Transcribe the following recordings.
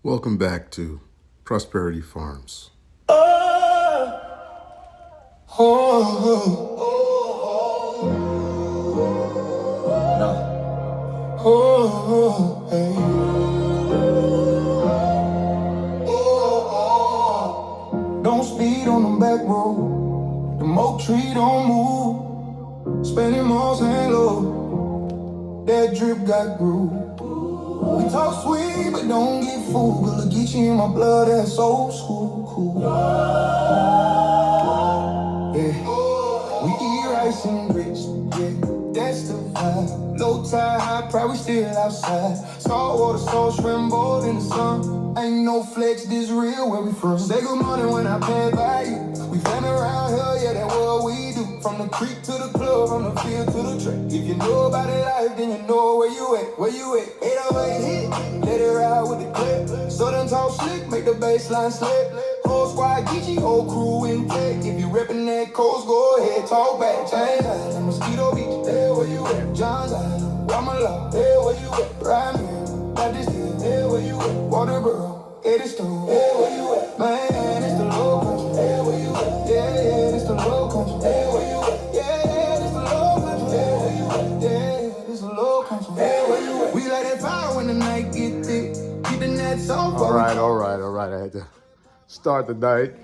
Welcome back to Prosperity Farms. Don't speed on the back road. The moat tree don't move. Spending more and low. That drip got groove. We talk sweet, but don't get fooled. Will get you in my blood, that's old school. Cool. Yeah. We eat rice and grits. Yeah, that's the vibe. Low tide, high pride, we still outside. Salt water, salt shrimp, boiled in the sun. Ain't no flex, this real where we from. Say good morning when I pass by you. We family around here, yeah, that's what we do. From the creek to the club, from the field to the track. If you know about it life, then you know where you at. Where you at? 808 hit, let it ride with the clip. Southern talk slick, make the baseline slip. Whole squad, Geechee, whole crew in tech. If you reppin' that coast, go ahead, talk back. Chains Island, Mosquito Beach, there where you at. Johns Island, Wamala, there where you at. Ryman, Baptist Hill, there where you at. Waterboro, Eddystone, there where you at. Man, it's the low country, there where you at. Yeah, it's the low country, there where you at. Yeah, it's the low country, there where you at. Yeah, it's the low country, there where you at. We light that fire when the night get thick. Keep the nets off. All right. I had to start the night,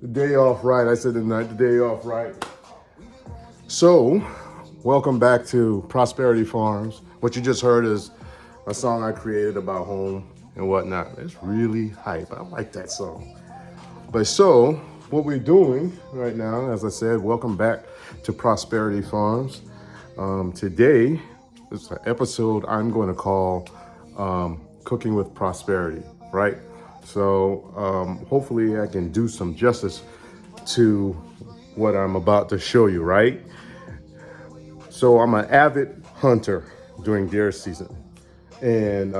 the day off right. I said the night, the day off right. So, welcome back to Prosperity Farms. What you just heard is a song I created about home and whatnot. It's really hype. I like that song. But so, what we're doing right now, as I said, welcome back to Prosperity Farms. Today is an episode I'm going to call Cooking with Prosperity, right? So hopefully I can do some justice to what I'm about to show you, right? So I'm an avid hunter during deer season, and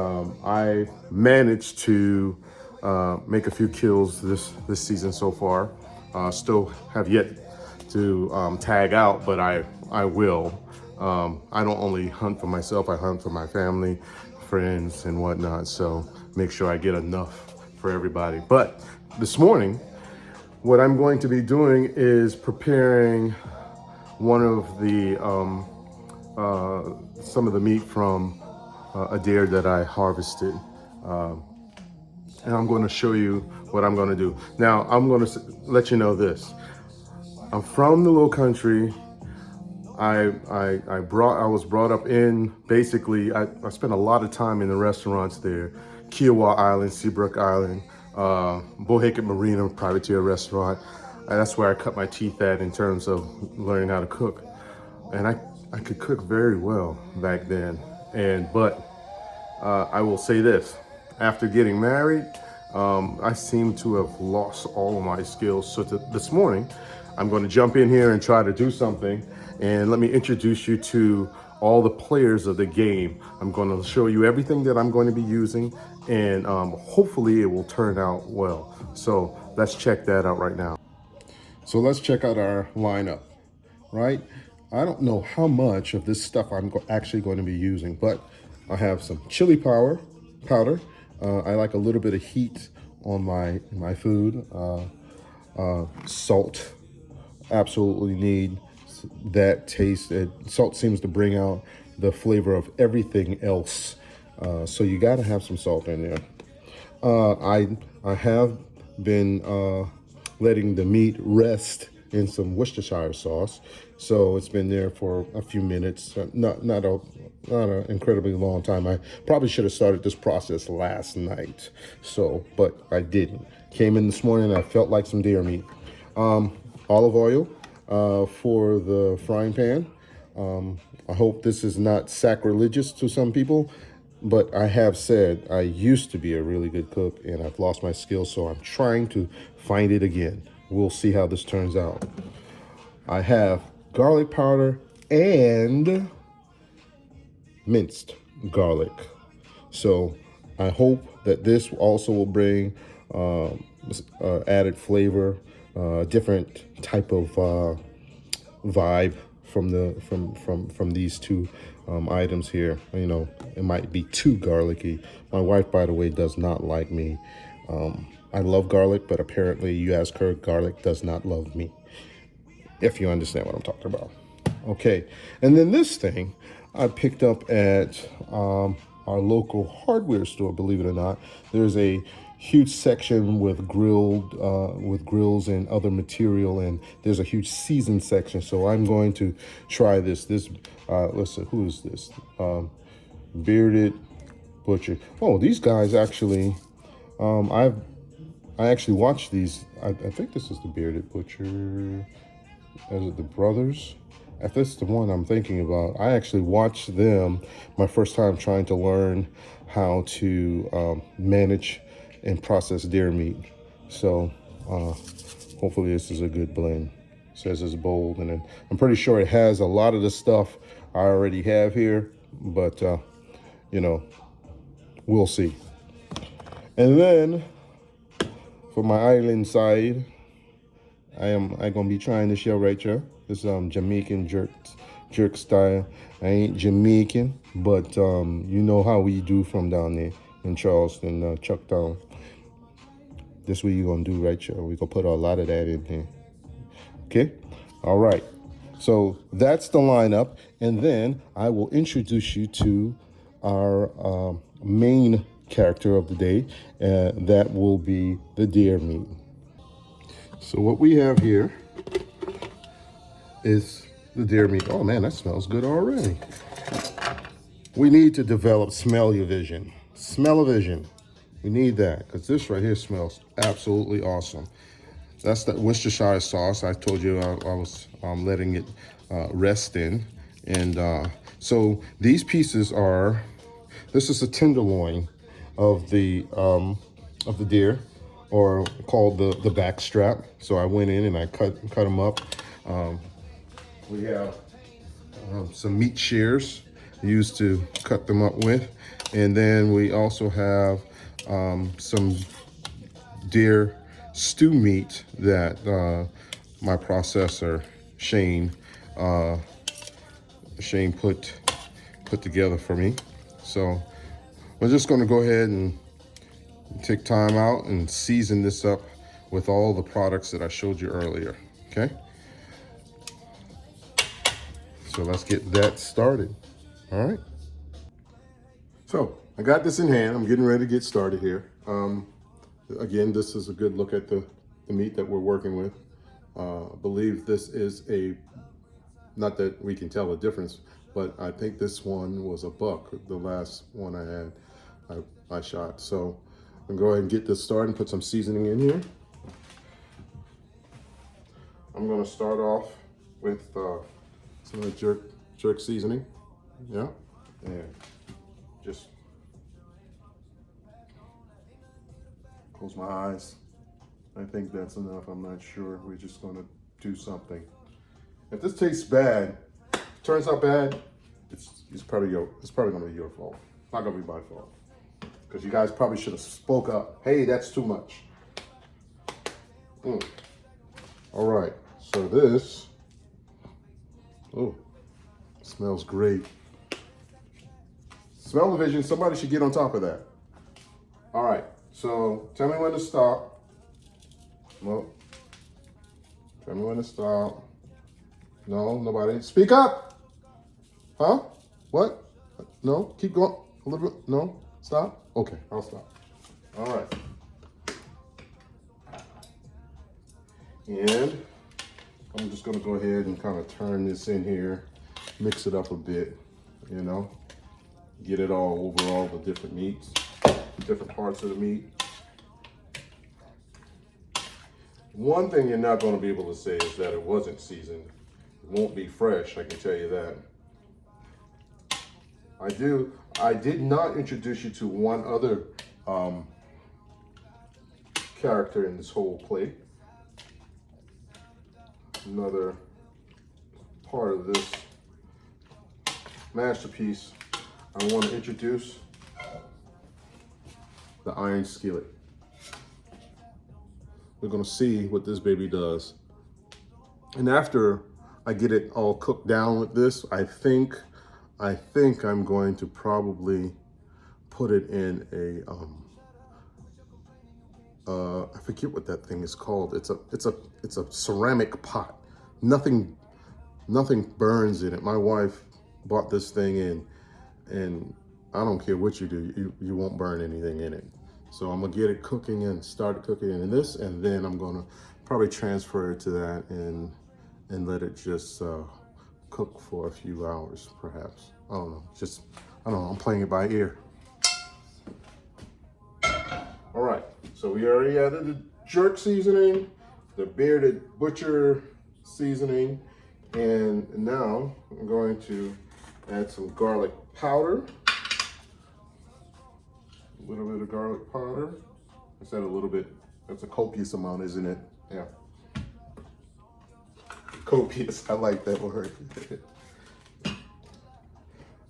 I managed to make a few kills this season so far. Still have yet to tag out, but I will. I don't only hunt for myself, I hunt for my family, friends, and whatnot. So make sure I get enough for everybody. But this morning, what I'm going to be doing is preparing one of the some of the meat from a deer that I harvested, and I'm going to show you what I'm going to do. Now, I'm going to let you know this: I'm from the Low Country. I was brought up in, basically, I spent a lot of time in the restaurants there. Kiowa Island, Seabrook Island, Bohaket Marina Privateer Restaurant. That's where I cut my teeth at in terms of learning how to cook. And I could cook very well back then. But I will say this, after getting married, I seem to have lost all of my skills. So this morning, I'm going to jump in here and try to do something. And let me introduce you to all the players of the game. I'm going to show you everything that I'm going to be using, and hopefully it will turn out well. So let's check that out right now. So let's check out our lineup, right? I don't know how much of this stuff I'm actually going to be using, but I have some chili powder. I like a little bit of heat on my food. Salt, absolutely need that taste. Salt seems to bring out the flavor of everything else. So you got to have some salt in there. I have been letting the meat rest in some Worcestershire sauce, so it's been there for a few minutes. Not an incredibly long time. I probably should have started this process last night. But I didn't. Came in this morning. I felt like some deer meat. Olive oil for the frying pan. I hope this is not sacrilegious to some people, but I have said I used to be a really good cook and I've lost my skills, so I'm trying to find it again. We'll see how this turns out. I have garlic powder and minced garlic. So I hope that this also will bring added flavor, different type of vibe from these two items here. You know, it might be too garlicky. My wife, by the way, does not like me. I love garlic, but apparently you ask her, garlic does not love me, if you understand what I'm talking about. Okay, and then this thing I picked up at our local hardware store, believe it or not. There's a huge section with grills and other material, and there's a huge season section. So I'm going to try this. Let's see, who is this? Bearded Butcher. Oh, these guys actually, I actually watched these. I think this is the Bearded Butcher. Is it the brothers? If that's the one I'm thinking about, I actually watched them my first time trying to learn how to manage and process deer meat. So hopefully this is a good blend. It says it's bold, and then I'm pretty sure it has a lot of the stuff I already have here, but you know, we'll see. And then for my island side, I gonna be trying this show right here. This Jamaican jerk style. I ain't Jamaican, but you know how we do from down there in Charleston, Chucktown. This what you gonna do right here. We gonna put a lot of that in here. Okay, all right. So that's the lineup, and then I will introduce you to our main character of the day. That will be the deer meat. So what we have here is the deer meat. Oh man, that smells good already. We need to develop smell-o-vision. Smell-o-vision. We need that, because this right here smells absolutely awesome. That's the Worcestershire sauce. I told you I was letting it rest in. And so these pieces are, this is a tenderloin of the deer, or called the back strap. So I went in and I cut them up. We have some meat shears used to cut them up with. And then we also have some deer stew meat that my processor, Shane put together for me. So we're just gonna go ahead and take time out and season this up with all the products that I showed you earlier, okay? So let's get that started, all right? So I got this in hand. I'm getting ready to get started here. Again, this is a good look at the meat that we're working with. I believe this is not that we can tell the difference, but I think this one was a buck, the last one I had, I shot. So I'm gonna go ahead and get this started and put some seasoning in here. I'm gonna start off with some of the jerk seasoning, yeah, and just close my eyes. I think that's enough. I'm not sure. We're just gonna do something. If this tastes bad, turns out bad, it's probably gonna be your fault. It's not gonna be my fault, because you guys probably should have spoke up. Hey, that's too much. All right. So this, oh, smells great. Smell-o-vision, somebody should get on top of that. All right, so tell me when to stop. No. Tell me when to stop. No, nobody. Speak up. Huh? What? No, keep going. A little bit. No, stop. Okay, I'll stop. All right. And I'm just gonna go ahead and kind of turn this in here, mix it up a bit, you know, get it all over all the different meats, different parts of the meat. One thing you're not gonna be able to say is that it wasn't seasoned. It won't be fresh, I can tell you that. I did not introduce you to one other character in this whole plate. Another part of this masterpiece, I want to introduce the iron skillet. We're going to see what this baby does. And after I get it all cooked down with this, I think I think I'm going to probably put it in a I forget what that thing is called. It's a ceramic pot. Nothing burns in it. My wife bought this thing in, and I don't care what you do, you won't burn anything in it. So I'm gonna get it cooking and start it cooking in this, and then I'm gonna probably transfer it to that and let it just cook for a few hours, perhaps. I don't know. I don't know. I'm playing it by ear. All right. So we already added the jerk seasoning, the bearded butcher seasoning, and now I'm going to add some garlic powder. A little bit of garlic powder. I said a little bit. That's a copious amount, isn't it? Yeah. Copious. I like that word.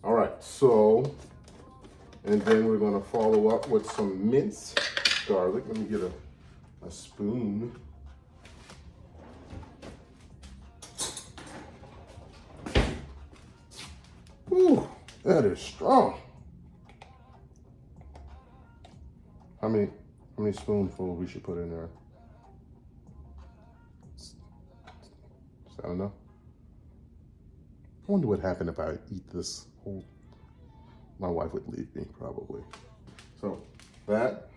All right. So, and then we're going to follow up with some minced garlic. Let me get a spoon. Ooh, that is strong. How many spoonfuls we should put in there? Is that enough? I wonder what happened if I eat this whole. My wife would leave me probably. So that,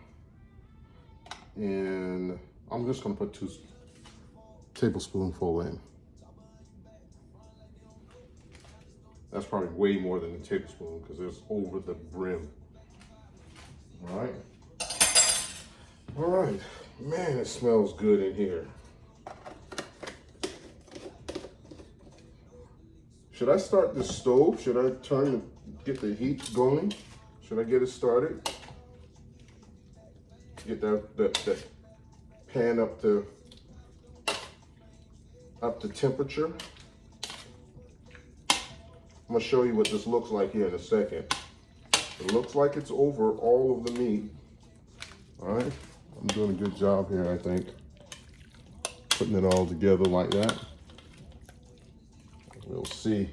and I'm just gonna put 2 tablespoonfuls in. That's probably way more than a tablespoon because it's over the brim. All right. All right. Man, it smells good in here. Should I start the stove? Should I get the heat going? Should I get it started? Get that pan up to temperature. I'm gonna show you what this looks like here in a second. It looks like it's over all of the meat. All right, I'm doing a good job here, I think. Putting it all together like that. We'll see.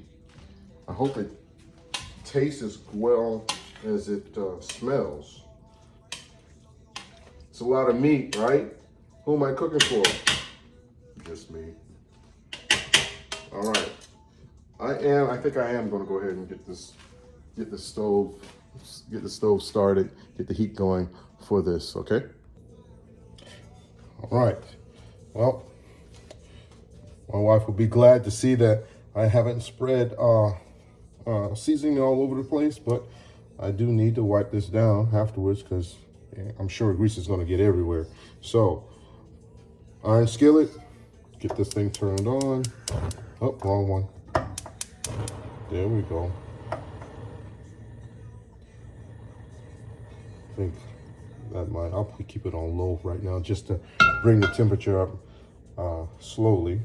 I hope it tastes as well as it smells. It's a lot of meat, right? Who am I cooking for? Just me. All right. I think I am going to go ahead and get the stove started, get the heat going for this, okay? All right. Well, my wife will be glad to see that I haven't spread seasoning all over the place, but I do need to wipe this down afterwards because I'm sure grease is going to get everywhere. So, iron skillet, get this thing turned on. Oh, wrong one. There we go. I think that might, I'll keep it on low right now just to bring the temperature up slowly.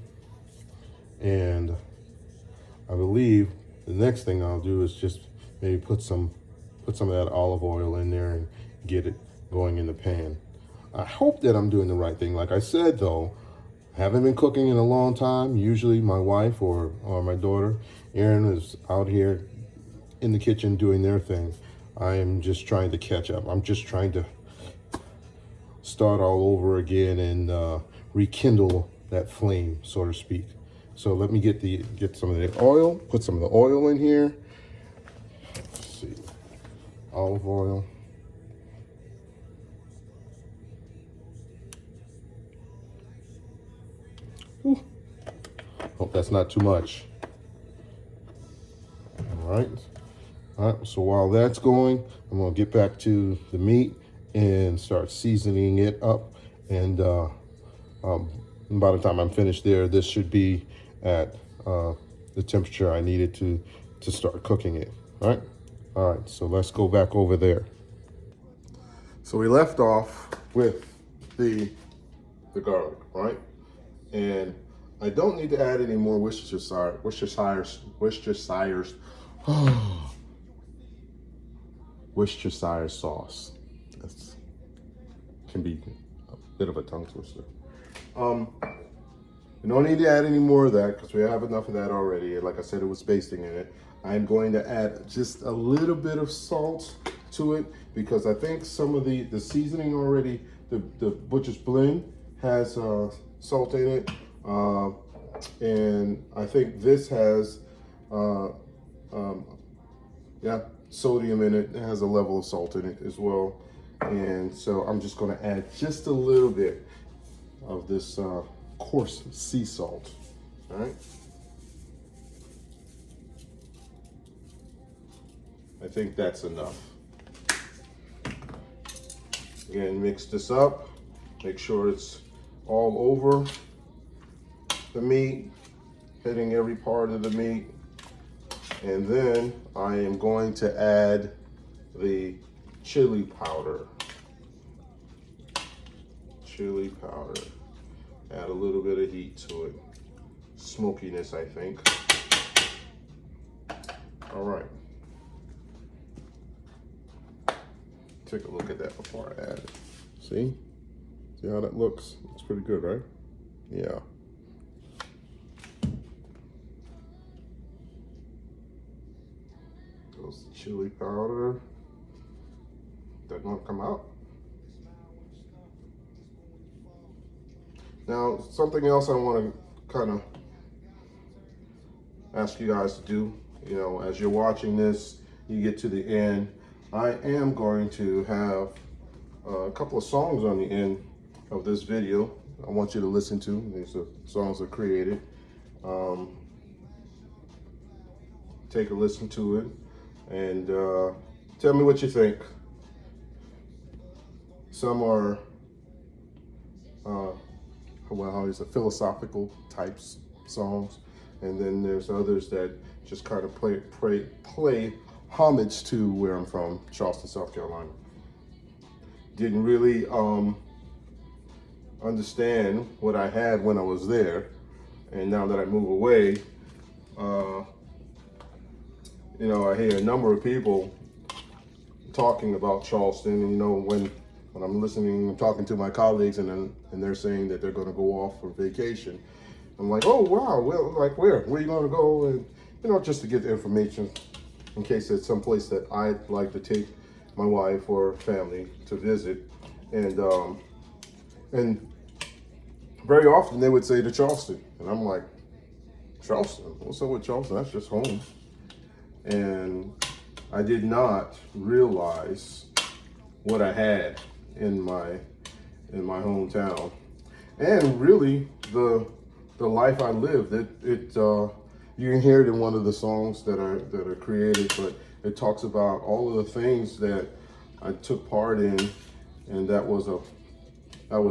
And I believe the next thing I'll do is just maybe put some of that olive oil in there and get it going in the pan. I hope that I'm doing the right thing. Like I said though, I haven't been cooking in a long time. Usually my wife or my daughter, Erin, is out here in the kitchen doing their thing. I am just trying to catch up. I'm just trying to start all over again and rekindle that flame, so to speak. So let me get some of the oil, put some of the oil in here. Let's see, olive oil. Ooh. Hope that's not too much. All right. All right, so while that's going, I'm gonna get back to the meat and start seasoning it up. And by the time I'm finished there, this should be at the temperature I needed to start cooking it. All right. All right, so let's go back over there. So we left off with the garlic, right? And I don't need to add any more Worcestershire sauce. That can be a bit of a tongue twister. We don't need to add any more of that because we have enough of that already. Like I said, it was basting in it. I'm going to add just a little bit of salt to it because I think some of the seasoning already, the Butcher's Blend has salt in it. And I think this has, yeah, sodium in it. It has a level of salt in it as well. And so I'm just going to add just a little bit of this coarse sea salt. All right. I think that's enough. Again, mix this up. Make sure it's all over the meat, hitting every part of the meat. And then I am going to add the chili powder. Chili powder. Add a little bit of heat to it. Smokiness, I think. All right. Take a look at that before I add it. See? See how that looks? Looks pretty good, right? Yeah. Goes the chili powder. That won't come out. Now, something else I want to kind of ask you guys to do, you know, as you're watching this, you get to the end, I am going to have a couple of songs on the end of this video I want you to listen to. These are songs I created. Take a listen to it and tell me what you think. Some are, how is it, philosophical types songs, and then there's others that just kind of play homage to where I'm from, Charleston, South Carolina. Didn't really understand what I had when I was there, and now that I move away, you know, I hear a number of people talking about Charleston, and you know, when I'm listening, I'm talking to my colleagues, and they're saying that they're going to go off for vacation. I'm like, oh wow, well, like where are you going to go? And you know, just to get the information in case it's someplace that I'd like to take my wife or family to visit. And very often they would say to Charleston, and I'm like, Charleston? What's up with Charleston? That's just home. And I did not realize what I had in my hometown, and really the life I lived. You can hear it in one of the songs that are created, but it talks about all of the things that I took part in, and that was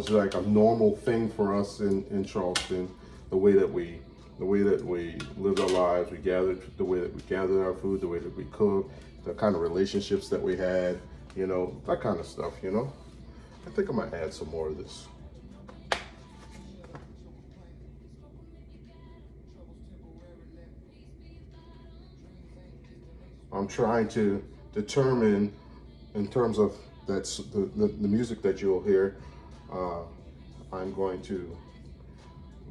like a normal thing for us in Charleston. The way that we lived our lives, the way that we gathered our food, the way that we cooked, the kind of relationships that we had, you know, that kind of stuff, you know. I think I might add some more of this. I'm trying to determine, in terms of that's the music that you'll hear, I'm going to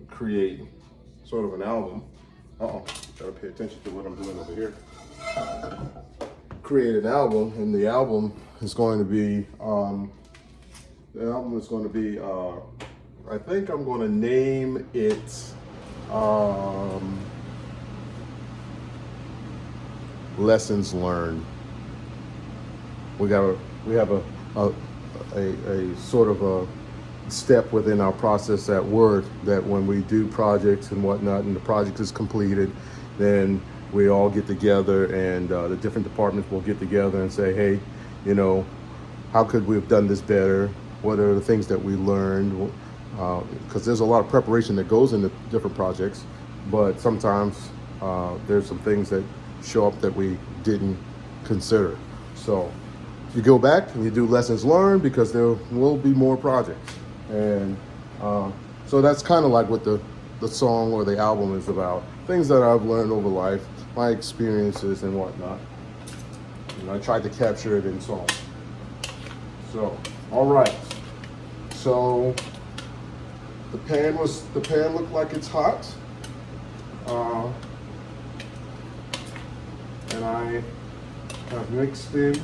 create sort of an album. Gotta pay attention to what I'm doing over here. Create an album, and the album is going to be, I think I'm going to name it Lessons Learned. We have a sort of a step within our process at work that when we do projects and whatnot, and the project is completed, then we all get together, and the different departments will get together and say, hey, you know, how could we have done this better? What are the things that we learned? Because there's a lot of preparation that goes into different projects, but sometimes there's some things that show up that we didn't consider. So you go back and you do lessons learned, because there will be more projects. And so that's kind of like what the song or the album is about. Things that I've learned over life, my experiences and whatnot. And I tried to capture it in song. So, all right. So the pan looked like it's hot. I have mixed in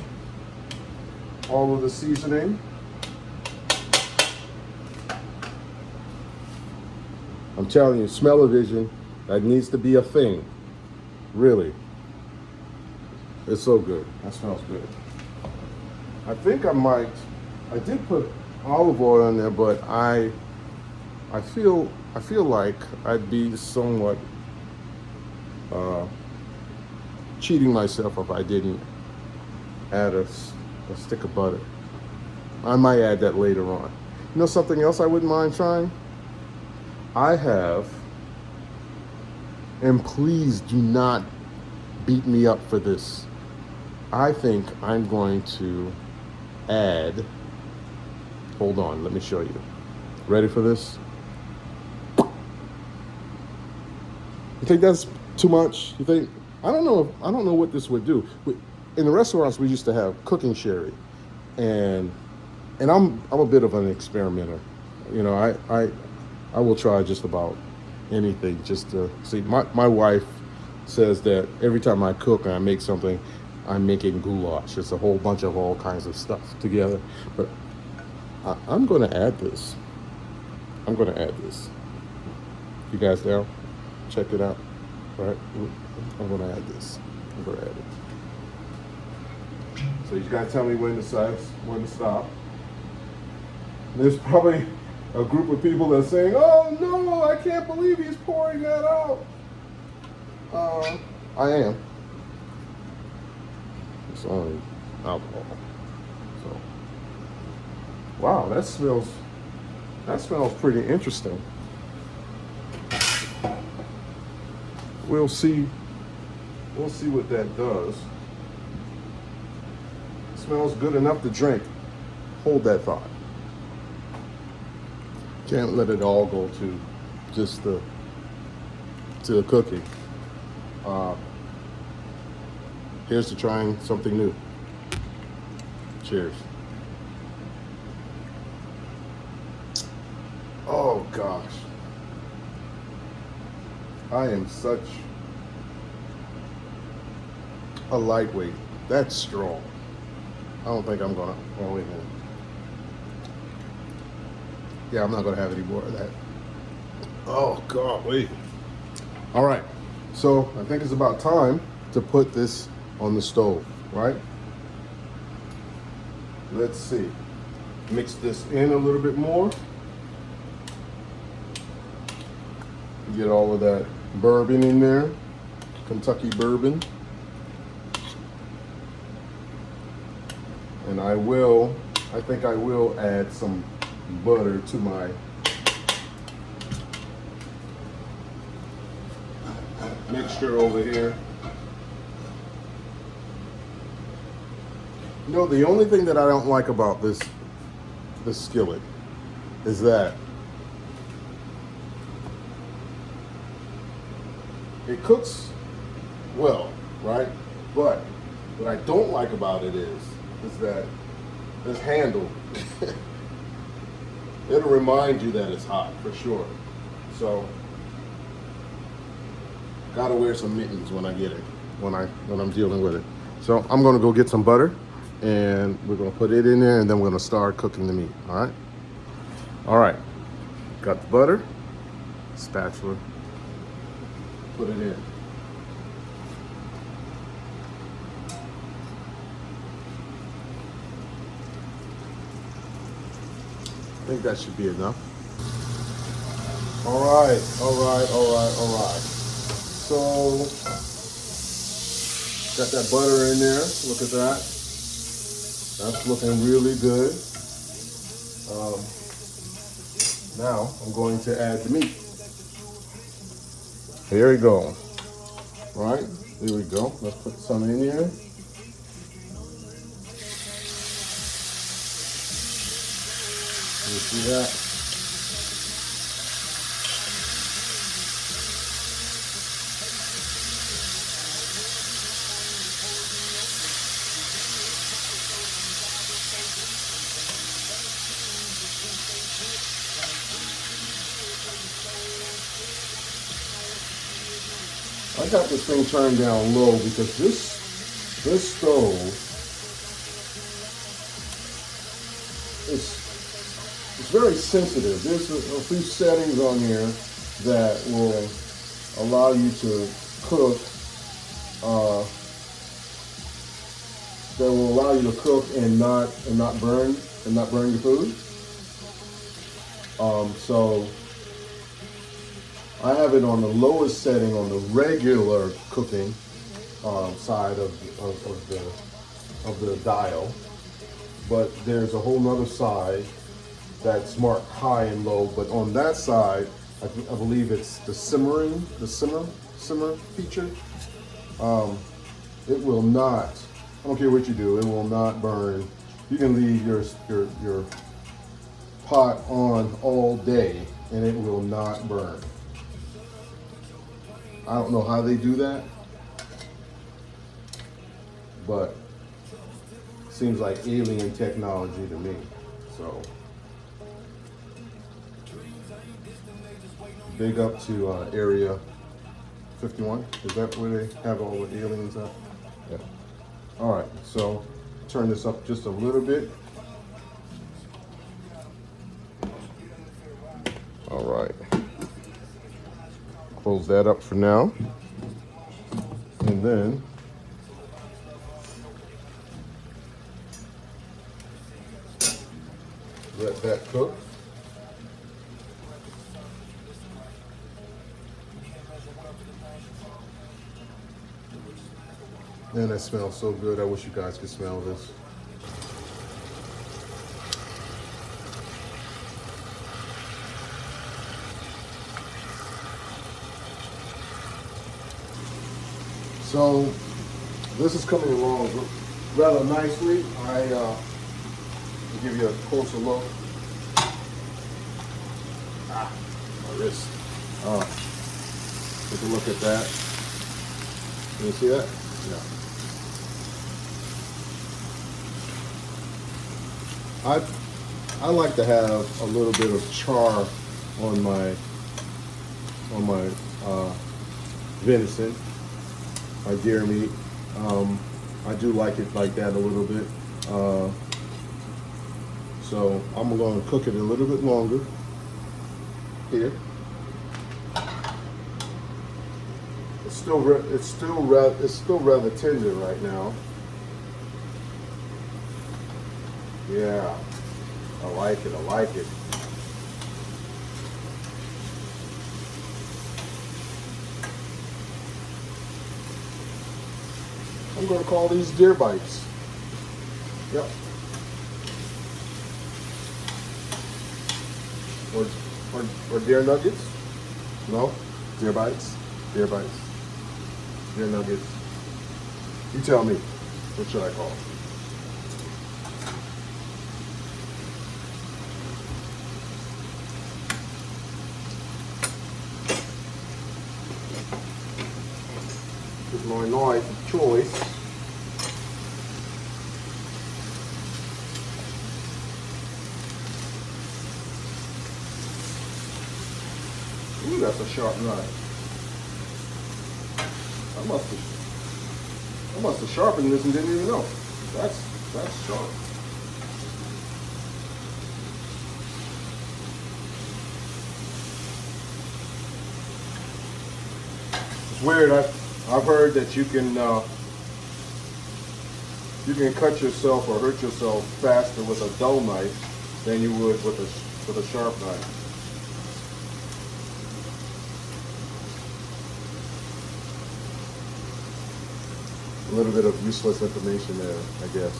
all of the seasoning. I'm telling you, smell-o-vision, that needs to be a thing. Really. It's so good. That smells good. I think I did put olive oil in there, but I feel like I'd be somewhat cheating myself if I didn't add a stick of butter. I might add that later on. You know something else I wouldn't mind trying? I have, and please do not beat me up for this, I think I'm going to add, hold on, let me show you. Ready for this? You think that's too much? You think? I don't know what this would do. In the restaurants, we used to have cooking sherry, and I'm a bit of an experimenter. You know, I will try just about anything just to see. My wife says that every time I cook and I make something, I'm making goulash. It's a whole bunch of all kinds of stuff together. But I'm going to add this. I'm going to add this. You guys down? Check it out. All right? I'm going to add this. I'm going to add it. So you got to tell me when to stop. There's probably a group of people that are saying, "Oh no, I can't believe he's pouring that out." I am. It's only alcohol. So, wow, that smells pretty interesting. We'll see what that does. It smells good enough to drink. Hold that thought. Can't let it all go to just the cooking. Here's to trying something new. Cheers. Oh gosh. I am such a lightweight. That's strong. I don't think I'm gonna, oh wait a minute. Yeah, I'm not gonna have any more of that. Oh God, wait. All right, so I think it's about time to put this on the stove, right? Let's see. Mix this in a little bit more. Get all of that bourbon in there, Kentucky bourbon. And I think I will add some butter to my mixture over here. You know, the only thing that I don't like about this skillet is that it cooks well, right? But what I don't like about it is that this handle, it'll remind you that it's hot for sure. So, gotta wear some mittens when I get it, when I'm dealing with it. So I'm gonna go get some butter, and we're gonna put it in there, and then we're gonna start cooking the meat. All right. All right. Got the butter, spatula. Put it in. I think that should be enough. All right. So, got that butter in there. Look at that. That's looking really good. Now, I'm going to add the meat. Here we go. All right, here we go. Let's put some in here. You see that? I got this thing turned down low because this This stove is it's very sensitive. There's a few settings on here that will allow you to cook. Uh, that will allow you to cook and not burn your food. So I have it on the lowest setting on the regular cooking side of the dial, but there's a whole nother side that's marked high and low. But on that side, I believe it's the simmer feature. It will not. I don't care what you do. It will not burn. You can leave your pot on all day and it will not burn. I don't know how they do that, but it seems like alien technology to me. So big up to Area 51. Is that where they have all the aliens at? Yeah. All right, so turn this up just a little bit. All right. Close that up for now. And then let that cook. Man, that smells so good. I wish you guys could smell this. So this is coming along rather nicely. I'll give you a closer look. My wrist. Take a look at that. Can you see that? Yeah. I like to have a little bit of char on my venison, my deer meat. I do like it like that a little bit. So I'm going to cook it a little bit longer here. It's still rather tender right now. Yeah, I like it. I'm going to call these deer bites. Yep. Or deer nuggets? No? Deer bites? Deer bites. Deer nuggets. You tell me. What should I call them? With my knife of choice. Ooh, that's a sharp knife. I must have sharpened this and didn't even know. That's sharp. It's weird. I've heard that you can cut yourself or hurt yourself faster with a dull knife than you would with a sharp knife. A little bit of useless information there, I guess.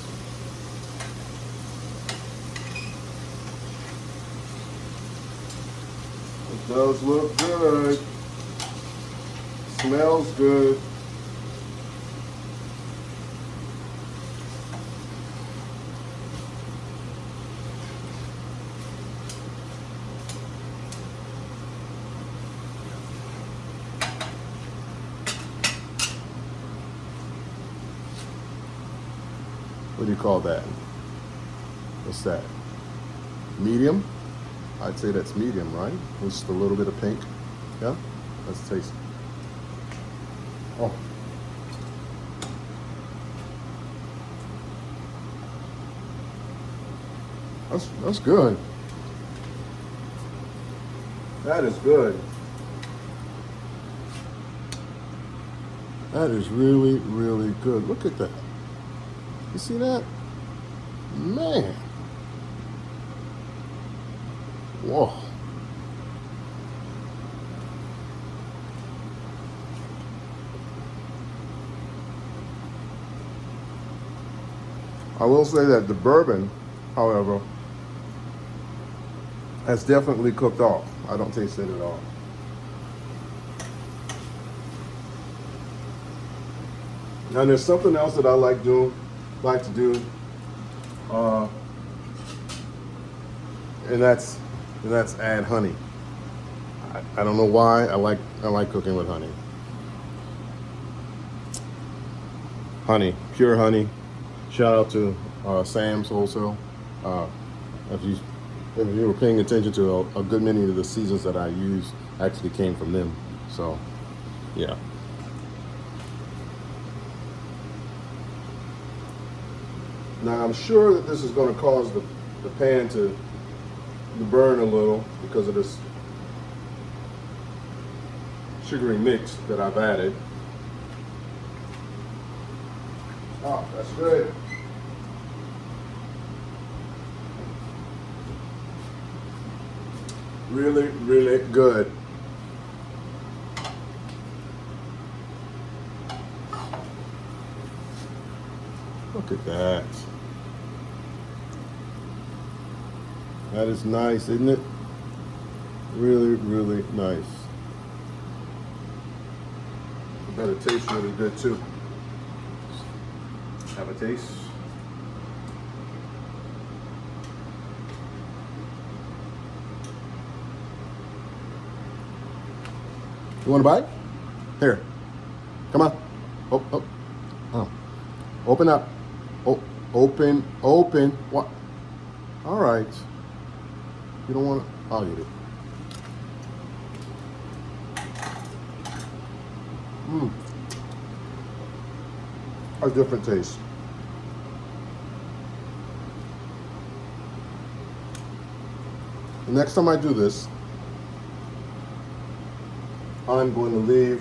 It does look good. Smells good. What do you call that? What's that? Medium? I'd say that's medium, right? Just a little bit of pink. Yeah? Let's taste it. Oh. That's good. That is good. That is really, really good. Look at that. You see that? Man. Whoa. I will say that the bourbon, however, has definitely cooked off. I don't taste it at all. And there's something else that I like to do, and that's add honey. I don't know why I like cooking with honey. Honey, pure honey. Shout out to Sam's Wholesale. If you were paying attention to a good many of the seasons that I use actually came from them. So, yeah. Now I'm sure that this is going to cause the pan to burn a little because of this sugary mix that I've added. Oh, that's good. Really, really good. Look at that. That is nice, isn't it? Really, really nice. I bet it tastes really good too. Have a taste. You want a bite? Here. Come on. Oh. Open up. Oh, open. What? All right. You don't want to? I'll eat it. A different taste. The next time I do this, I'm going to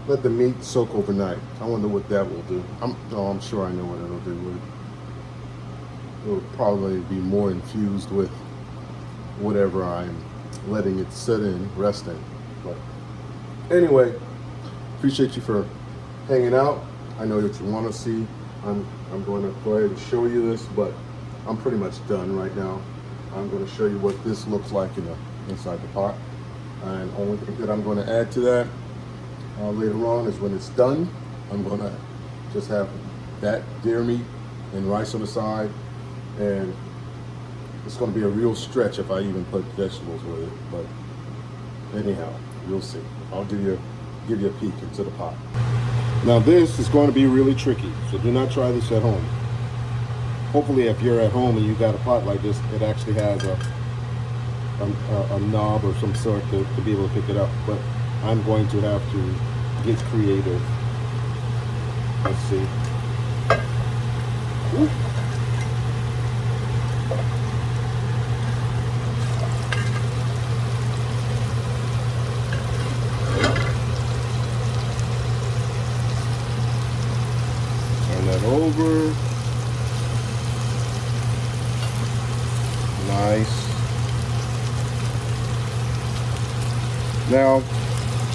let the meat soak overnight. I wonder what that will do. I'm sure I know what it'll do. It'll probably be more infused with whatever I'm letting it sit in, rest in. But anyway, appreciate you for hanging out. I know that you want to see. I'm going to go ahead and show you this, but I'm pretty much done right now. I'm going to show you what this looks like inside the pot. And only thing that I'm going to add to that later on is when it's done, I'm going to just have that deer meat and rice on the side. And it's going to be a real stretch if I even put vegetables with it. But anyhow, you'll see. I'll give you a peek into the pot. Now this is going to be really tricky, so do not try this at home. Hopefully if you're at home and you got a pot like this, it actually has a knob or some sort to be able to pick it up. But I'm going to have to get creative. Let's see. Ooh. Turn that over. Nice. Now,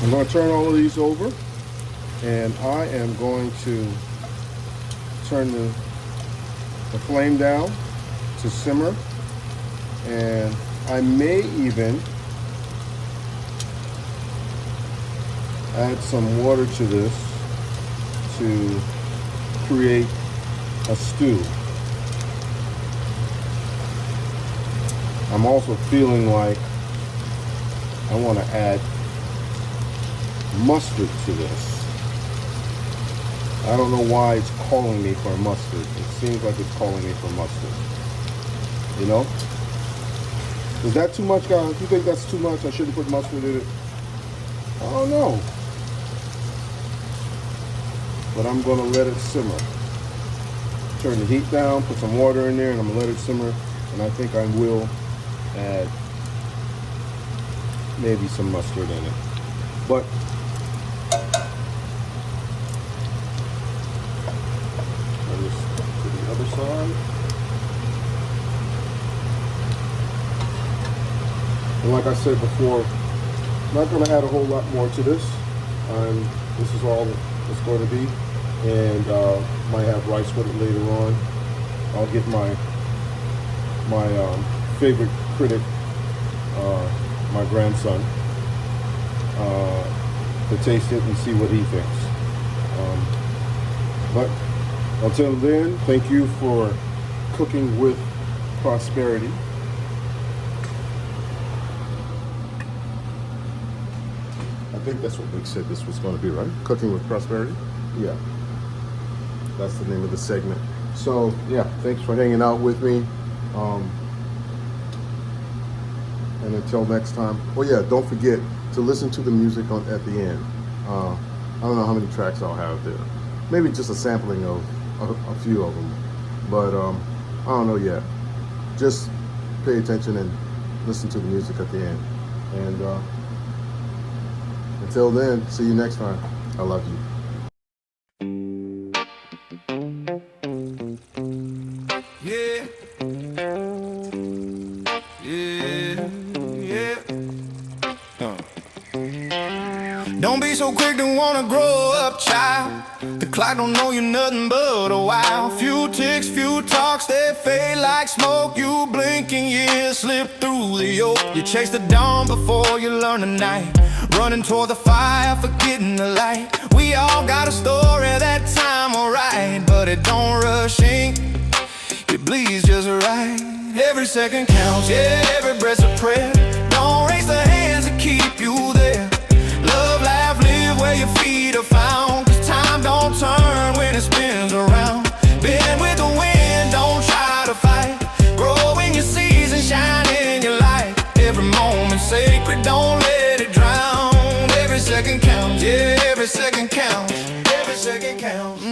I'm going to turn all of these over, and I am going to turn the flame down to simmer, and I may even add some water to this to create a stew. I'm also feeling like I want to add mustard to this. I don't know why it's calling me for mustard. It seems like it's calling me for mustard. You know? Is that too much, guys? If you think that's too much, I shouldn't put mustard in it. I don't know. But I'm going to let it simmer. turn the heat down, put some water in there, and I'm gonna let it simmer. And I think I will add maybe some mustard in it. But turn this to the other side. And like I said before, I'm not going to add a whole lot more to this. This is all it's going to be, and might have rice with it later on. I'll get my favorite critic, my grandson, to taste it and see what he thinks. But until then, thank you for cooking with prosperity. I think that's what Rick said this was going to be, right? Cooking with prosperity? Yeah. That's the name of the segment. So, yeah, thanks for hanging out with me. And until next time. Oh, yeah, don't forget to listen to the music at the end. I don't know how many tracks I'll have there. Maybe just a sampling of a few of them. But I don't know yet. Just pay attention and listen to the music at the end. And until then, see you next time. I love you. Yeah. Yeah. Yeah. Don't be so quick to wanna grow up, child. The clock don't know you nothing but a while. Few ticks, few talks, they fade like smoke. You blink and years slip through the yoke. You chase the dawn before you learn the night. Running toward the fire, forgetting the light. We all got a story that time will write, but it don't rush ink. It bleeds just right. Every second counts, yeah, every breath's a prayer. Don't raise the hands that keep you there. Love, laugh, live where your feet are found. Cause time don't turn when it spins around. Bend with the wind, don't try to fight. Grow in your season, shine in your light. Every moment sacred, don't let it drown. Every second counts, yeah, every second counts. Every second counts.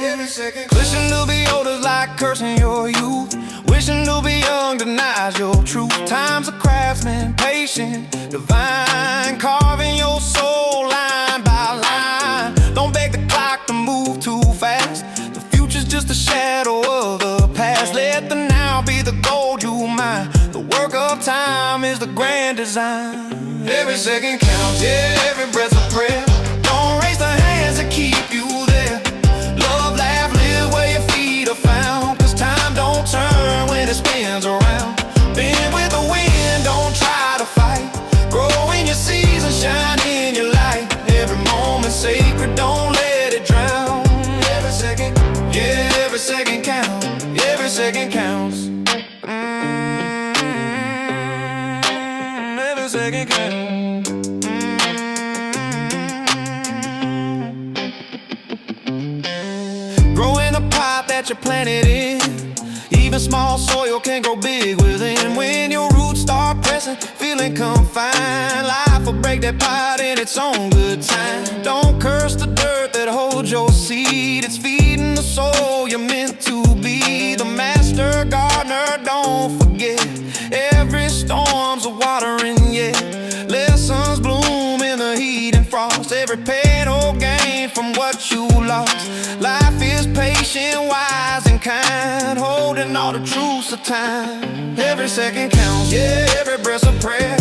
Every second. Wishing to be old is like cursing your youth. Wishing to be young denies your truth. Time's a craftsman, patient, divine, carving your soul line by line. Don't beg the clock to move too fast. The future's just a shadow of the past. Let the now be the gold you mine. The work of time is the grand design. Every second counts, yeah, every breath's a prayer. Don't raise the hands that keep you there. Love, laugh, live where your feet are found. Cause time don't turn when it spins around. Bend with the wind, don't try to fight. Grow in your season, shine in your light. Every moment sacred, don't let it drown. Every second, yeah, every second counts. Every second counts. Every second counts. That you planted in. Even small soil can grow big within. When your roots start pressing, feeling confined, life will break that pot in its own good time. Don't curse the dirt that holds your seed. It's feeding the soul you're meant to be. The master gardener, don't forget. Every storm's a watering yet. Lessons bloom in the heat and frost. Every pain or gain from what you lost. Life is patient, wise and kind, holding all the truths of time. Every second counts, yeah, every breath's a prayer.